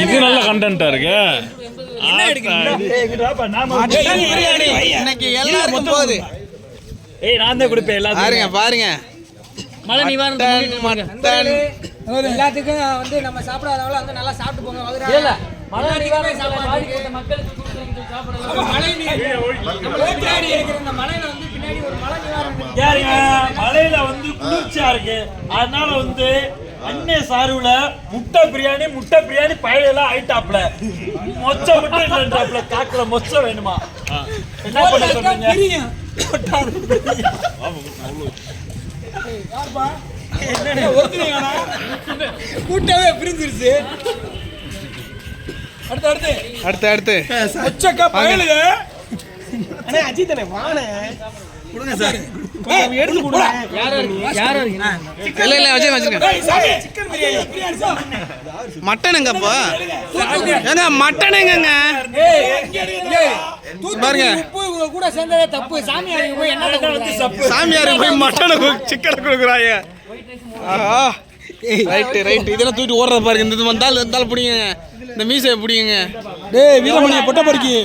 இது நல்ல கண்டென்ட்டா இருக்கு. இன்னைக்கு எல்லாருக்கும் போகுது. நான் தான் கொடுப்பேன் எல்லாத்துக்கும். பாருங்க மழை நிவாரணம் எல்லாத்துக்கும் வந்து நம்ம சாப்பிடாதவங்கள வந்து நல்லா சாப்பிட்டு போங்க. மழை நிவாரணம் மக்களுக்கு மழை நீர் பின்னாடி இருக்கிற இந்த மலையில வந்து பின்னாடி ஒரு மழை நிவாரணம் மலையில வந்து குளிர்ச்சியா இருக்கு. அதனால வந்து அண்ணே சாருல முட்டை பிரியாணி பழையெல்லாம் ஆயிட்டாப்ல. மொச்ச மட்டும் இல்லைன்றாப்ல. காக்கல மொச்ச வேணுமா? என்ன பண்ண சொல்றீங்க? கூட்டவே பிரிஞ்சிருச்சு. அடுத்து அஜித்தனே வாண கொடுங்க சார். எடுத்து கொடுங்க. யாரோ இல்ல வச்சிருக்கேன். மட்டனுங்கப்பா ஏங்க மட்டனுங்க பாருங்க. உங்க கூட சேர்ந்ததே தப்பு. சாமியாருக்கு போய் என்ன தப்பு? சாமியாருக்கு போய் மட்டனை சிக்கனை கொடுக்குறாங்க. ரைட்டு இதெல்லாம் தூக்கிட்டு ஓடுற பாருங்க. இந்த வந்தாலும் பிடிங்க. இந்த மீசையை பிடிங்க. டேய் வீரமணியை பொட்ட பறிக்கி.